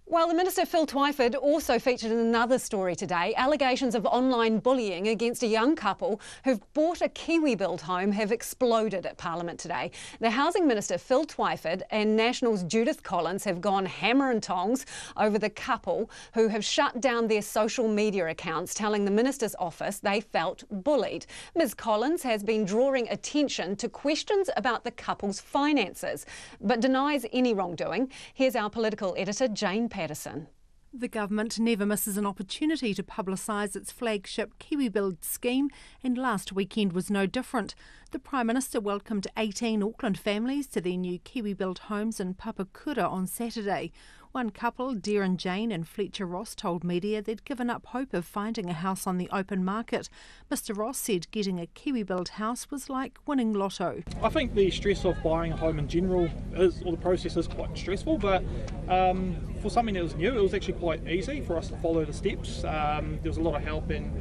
Well, the Minister Phil Twyford also featured in another story today. Allegations of online bullying against a young couple who've bought a Kiwi-built home have exploded at Parliament today. The Housing Minister Phil Twyford and National's Judith Collins have gone hammer and tongs over the couple who have shut down their social media accounts, telling the Minister's office they felt bullied. Ms Collins has been drawing attention to questions about the couple's finances, but denies any wrongdoing. Here's our political editor, Jane Patterson. The government never misses an opportunity to publicise its flagship Kiwi-build scheme, and last weekend was no different. The Prime Minister welcomed 18 Auckland families to their new Kiwi-built homes in Papakura on Saturday. One couple, Darren Jane and Fletcher Ross, told media they'd given up hope of finding a house on the open market. Mr Ross said getting a Kiwi-built house was like winning lotto. I think the stress of buying a home in general the process is quite stressful, but for something that was new, it was actually quite easy for us to follow the steps. There was a lot of help and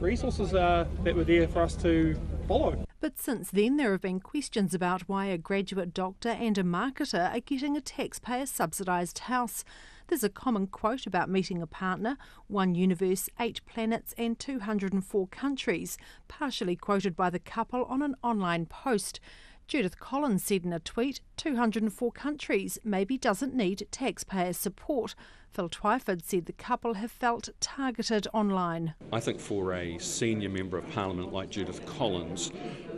resources that were there for us to follow. But since then, there have been questions about why a graduate doctor and a marketer are getting a taxpayer-subsidised house. There's a common quote about meeting a partner: 1 universe, 8 planets and 204 countries, partially quoted by the couple on an online post. Judith Collins said in a tweet, 204 countries maybe doesn't need taxpayer support. Phil Twyford said the couple have felt targeted online. I think for a senior member of Parliament like Judith Collins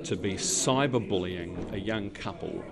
to be cyberbullying a young couple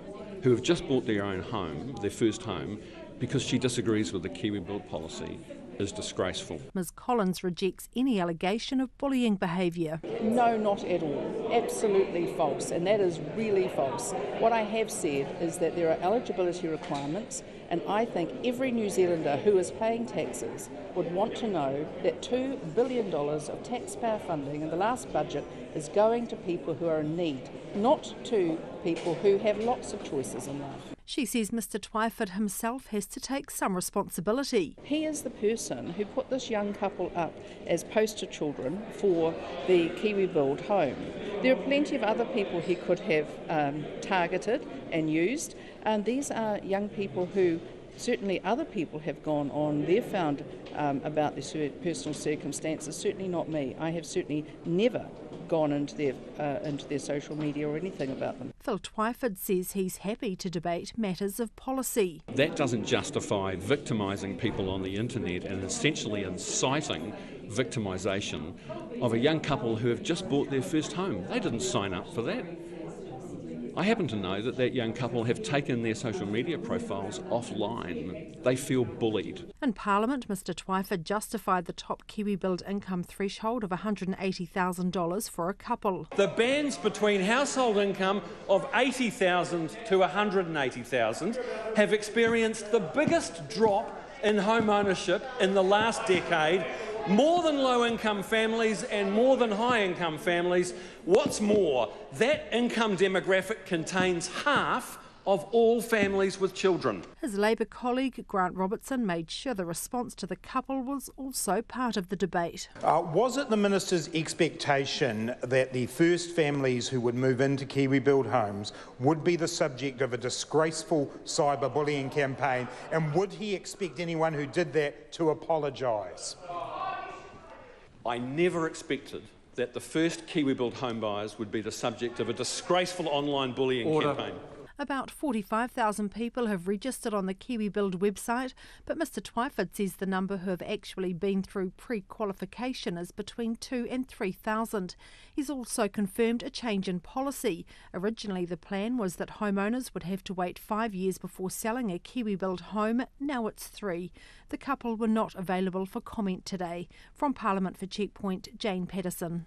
who have just bought their own home, their first home, because she disagrees with the Kiwi-build policy is disgraceful. Ms Collins rejects any allegation of bullying behaviour. No, not at all. Absolutely false, and that is really false. What I have said is that there are eligibility requirements, and I think every New Zealander who is paying taxes would want to know that $2 billion of taxpayer funding in the last budget is going to people who are in need, not to people who have lots of choices in life. She says Mr Twyford himself has to take some responsibility. He is the person who put this young couple up as poster children for the Kiwi-build home. There are plenty of other people he could have targeted and used, and these are young people who certainly other people have gone on. They've found about their personal circumstances, certainly not me. I have certainly never gone into their social media or anything about them. Phil Twyford says he's happy to debate matters of policy. That doesn't justify victimising people on the internet and essentially inciting victimisation of a young couple who have just bought their first home. They didn't sign up for that. I happen to know that young couple have taken their social media profiles offline. They feel bullied. In Parliament, Mr Twyford justified the top Kiwi-build income threshold of $180,000 for a couple. The bands between household income of $80,000 to $180,000 have experienced the biggest drop in home ownership in the last decade, more than low-income families and more than high-income families. What's more, that income demographic contains half of all families with children. His Labour colleague Grant Robertson made sure the response to the couple was also part of the debate. Was it the Minister's expectation that the first families who would move into Kiwi-build homes would be the subject of a disgraceful cyberbullying campaign, and would he expect anyone who did that to apologise? I never expected that the first Kiwi-build home buyers would be the subject of a disgraceful online bullying campaign. About 45,000 people have registered on the Kiwi-build website, but Mr Twyford says the number who have actually been through pre-qualification is between 2,000 and 3,000. He's also confirmed a change in policy. Originally, the plan was that homeowners would have to wait 5 years before selling a Kiwi-build home. Now it's 3. The couple were not available for comment today. From Parliament for Checkpoint, Jane Patterson.